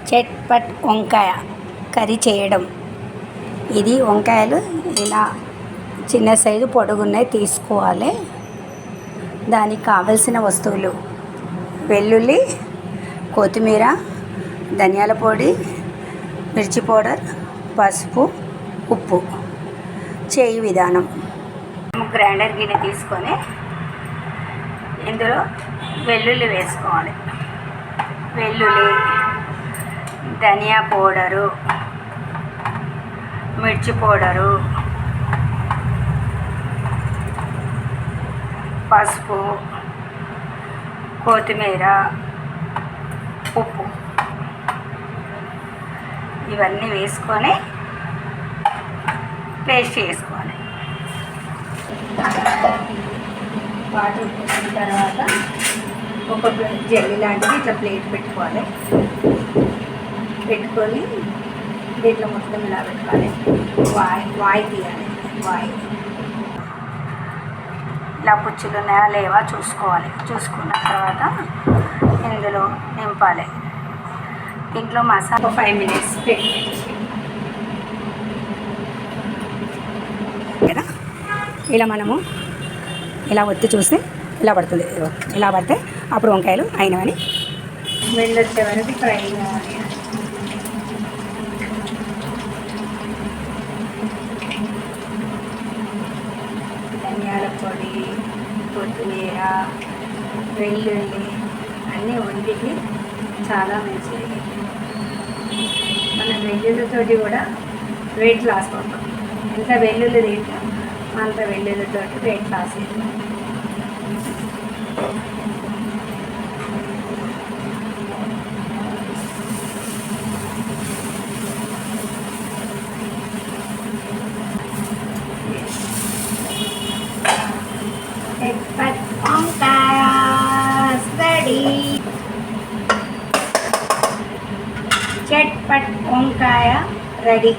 చట్పట్ వంకాయ కర్రీ చేయడం. ఇది వంకాయలు ఇలా చిన్న సైజు పొడుగున్నవి తీసుకోవాలి. దానికి కావలసిన వస్తువులు: వెల్లుల్లి, కొత్తిమీర, ధనియాల పొడి, మిర్చి పౌడర్, పసుపు, ఉప్పు. చేయి విధానం: గ్రైండర్ గిన్నె తీసుకొని ఇందులో వెల్లుల్లి వేసుకోవాలి. వెల్లుల్లి, ధనియా పౌడరు, మిర్చి పౌడరు, పసుపు, కొత్తిమీర, ఉప్పు ఇవన్నీ వేసుకొని పేస్ట్ చేసుకోవాలి. వాటర్ పోసిన తర్వాత ఒక జల్లి లాంటిది ఇట్లా ప్లేట్ పెట్టుకోవాలి. పెట్టుకొని దీంట్లో మొత్తం ఇలా పెట్టుకోవాలి. వాయి తీయాలి. వాయి ఇలా పుచ్చులు ఉన్నాయా లేవా చూసుకోవాలి. చూసుకున్న తర్వాత ఇందులో నింపాలి. దీంట్లో మసాలా 5 minutes పెట్టి కదా ఇలా మనము ఇలా ఒత్తి చూస్తే ఇలా పడుతుంది. ఇలా పడితే అప్పుడు వంకాయలు అయినవని. స్మెల్ వచ్చే వరకు ఫ్రై కావాలి. ధనియాల పొడి, కొత్తిమీర, వెల్లుల్లి అన్నీ వండికి చాలా మంచిది. మన వెల్లుల్లితోటి కూడా వెయిట్ లాస్ అవుతాం. ఎంత వెల్లుల్లి తింటాం అంత వెల్లుల్లితోటి వెయిట్ లాస్ అవుతాం. చట్పట్ వంకాయ రెడీ. చట్పట్ వంకాయ రెడీ.